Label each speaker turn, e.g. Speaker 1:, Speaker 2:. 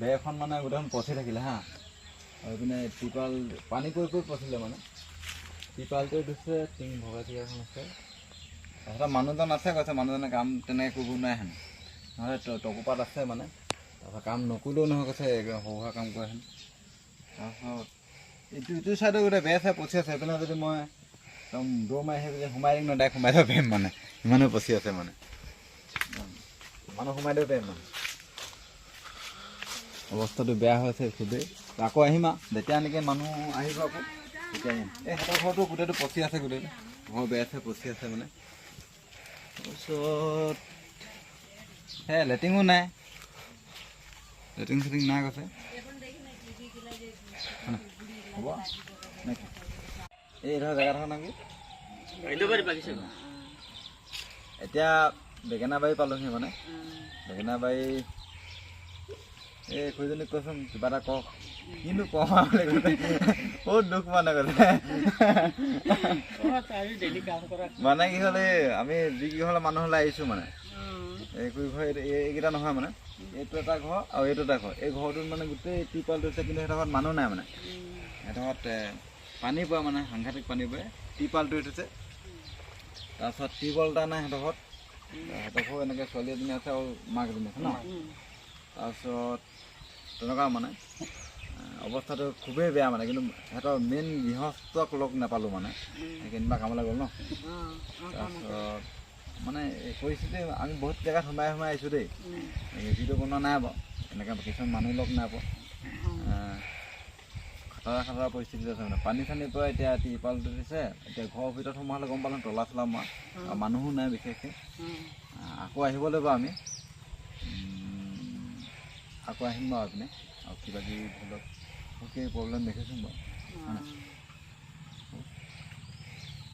Speaker 1: বেৰখন মানে গোটেইখন পচি থাকিলে হা আৰু পিনে টিপাল পানী পৰি পচিলে মানে টিপালটো দিছে টিং ভগা চিগাখন আছে তাৰপিছত মানুহজন আছে কৈছে মানুহজনে কাম তেনেকৈ কৰিব নোৱাৰে হেনো নহ'লে টকুপাত আছে মানে তাৰপিছত কাম নকৰিলেও নহয় কৈছে সৰু সুৰা কাম কৰে হেনো তাৰপিছত ইটো চাইডে গোটেই বেৰ চাই পচি আছে সেইপিনে যদি মই একদম দৌৰ মাৰি আহি সোমাই দিম ন ডাইৰেক্ট সোমাই দিব পাৰিম মানে ইমানে পচি আছে মানে মানুহ সোমাই দিব পাৰিম মানে অৱস্থাটো বেয়া হৈছে খুবেই আকৌ আহিম আৰু যেতিয়া এনেকৈ মানুহ আহিব আকৌ তেতিয়া আহিম এই সিহঁতৰ ঘৰটো গোটেইটো পচি আছে গোটেইটো ঘৰ বেয়া আছে পচি আছে মানে তাৰপিছত সেই লেট্ৰিনো নাই লেট্ৰিন চেটিং নাই কৈছে হ'ব এই ধৰ জেগাডোখৰ নাকি এতিয়া বেঙেনাবাৰী পালোহি মানে বেঙেনাবাৰী এই খুৰীজনীক কৈছোন কিবা এটা কওক কিনো কওঁ বুলি কৈছে বহুত দুখ মানে কৈছে মানে কি হ'ল এই আমি যিকেইঘৰ মানুহ হ'লে আহিছোঁ মানে এই ঘৰ এইকেইটা নহয় মানে এইটো এটা ঘৰ আৰু এইটো এটা ঘৰ এই ঘৰটোত মানে গোটেই টিপালটো আছে কিন্তু সিহঁতৰ ঘৰত মানুহ নাই মানে সিহঁতৰ ঘৰত পানী পৰে মানে সাংঘাতিক পানী পৰে টিপালটো উঠিছে তাৰপিছত টিউবৱেল এটা নাই সিহঁতৰ ঘৰত সিহঁতৰ ঘৰ এনেকৈ ছোৱালী এজনী আছে আৰু মাক এজনী আছে ন তাৰপিছত তেনেকুৱা মানে অৱস্থাটো খুবেই বেয়া মানে কিন্তু সিহঁতৰ মেইন গৃহস্থক লগ নাপালোঁ মানে কেনিবা কামলৈ গ'ল ন তাৰপিছত মানে পৰিস্থিতি আমি বহুত জেগাত সোমাই আহিছোঁ দেই ভিডিঅ' বনোৱা নাই বাৰু এনেকৈ কিছুমান মানুহ লগ নাই পোৱা খাতৰা পৰিস্থিতি আছে মানে পানী চানীৰ পৰা এতিয়া টিপালটো দিছে এতিয়া ঘৰৰ ভিতৰত সোমালে গম পালোঁ তলা চলা মৰা আৰু মানুহো নাই বিশেষকৈ আকৌ আহিব লাগিব আমি আকৌ আহিম বাৰু আপুনি আৰু কিবা কিবি ধৰি লওক প্ৰব্লেম দেখিছোঁ বাৰু